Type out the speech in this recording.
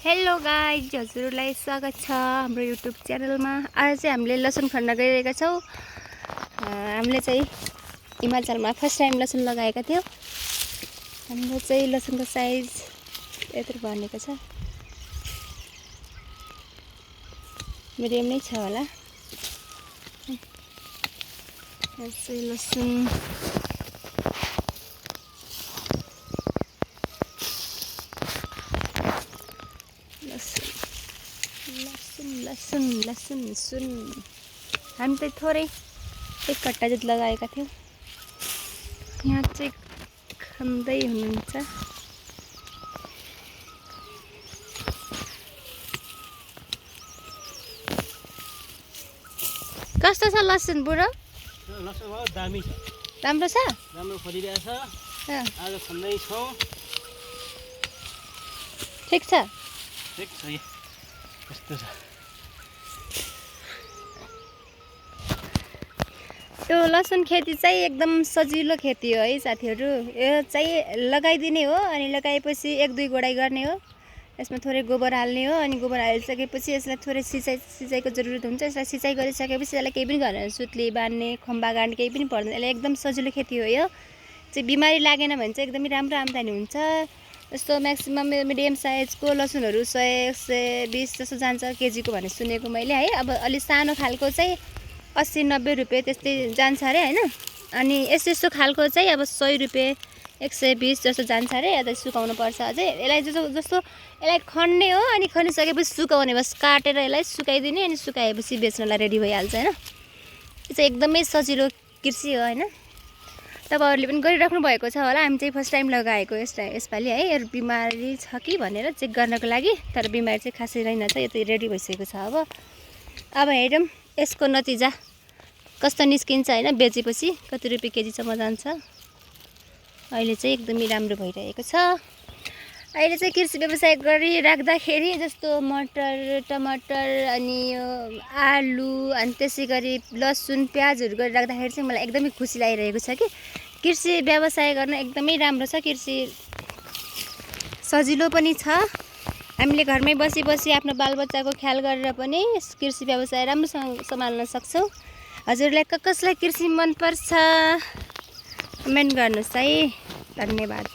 Hello guys, हजुरलाई स्वागत छ हाम्रो युट्युब च्यानलमा। आज चाहिँ हामीले लसुन खन्न गइरहेका छौँ। हामीले चाहिँ हिमाचलमा फर्स्ट टाइम लसुन लगाएका थियौँ। हाम्रो चाहिँ लसुनको साइज यत्रो बनेको छ, मिडियम नै छ होला। यो चाहिँ लसुन लसुन लसुन सुन हामी चाहिँ थोरै एक कट्टा जति लगाएका थियौँ। यहाँ चाहिँ खन्दै हुनुहुन्छ। कस्तो छ लसुन बुढो? लसुन बहुत दामी छ, राम्रो छ, राम्रो फलिरहेछ। आज खन्दै छौँ। ठिक छ, ठिक छ। यो कस्तो छ? यो लसुन खेती चाहिँ एकदम सजिलो खेती हो है साथीहरू। यो चाहिँ लगाइदिने हो, अनि लगाएपछि एक दुई गोडाइ गर्ने हो। यसमा थोरै गोबर हाल्ने हो, अनि गोबर हालिसकेपछि यसलाई थोरै सिँचाइको जरुरत हुन्छ। यसलाई सिँचाइ गरिसकेपछि यसलाई केही पनि गरेन, सुत्ली बाँध्ने खम्बा गाड्ने केही पनि पर्दैन। यसलाई एकदम सजिलो खेती हो। यो चाहिँ बिमारी लागेन भने चाहिँ एकदमै राम्रो आम्दानी हुन्छ। यस्तो म्याक्सिमम मिडियम साइजको लसुनहरू 100-120 जस्तो जान्छ केजीको भन्ने सुनेको मैले है। अब अलि सानो खालको चाहिँ 80-90 रुपियाँ त्यस्तै जान्छ अरे हैन। अनि यस्तो खालको चाहिँ अब 100 रुपियाँ 120 जस्तो जान्छ अरे। यता सुकाउनु पर्छ अझै। यसलाई जस्तो यसलाई खन्ने हो, अनि खनिसकेपछि सुकाउने, बस काटेर यसलाई सुकाइदिने, अनि सुकाएपछि बेच्नलाई रेडी भइहाल्छ हैन। यो चाहिँ एकदमै सजिलो कृषि हो हैन। तपाईहरुले पनि गरिराख्नु भएको छ होला। हामी चाहिँ फर्स्ट टाइम लगाएको यसपालि है। यो बिमारी छ कि भनेर चेक गर्नको लागि, तर बिमारी चाहिँ खासै रहेनछ। यो चाहिँ रेडी भइसकेको छ। अब हेरौँ यसको नतिजा कस्तो निस्किन्छ हैन। बेचेपछि कति रुपियाँ केजीसम्म जान्छ। अहिले चाहिँ एकदमै राम्रो भइरहेको छ। अहिले चाहिँ कृषि व्यवसाय गरिराख्दाखेरि जस्तो मटर, टमाटर, अनि यो आलु, अनि त्यसै गरी लसुन, प्याजहरू गरिराख्दाखेरि चाहिँ मलाई एकदमै खुसी लागिरहेको छ कि कृषि व्यवसाय गर्न एकदमै राम्रो छ। कृषि सजिलो पनि छ। हामीले घरमै बसी आफ्नो बालबच्चाको ख्याल गरेर पनि कृषि व्यवसाय राम्रोसँग सम्हाल्न सक्छौँ। हजुरलाई कसलाई कृषि मनपर्छ कमेन्ट गर्नुहोस् है। धन्यवाद।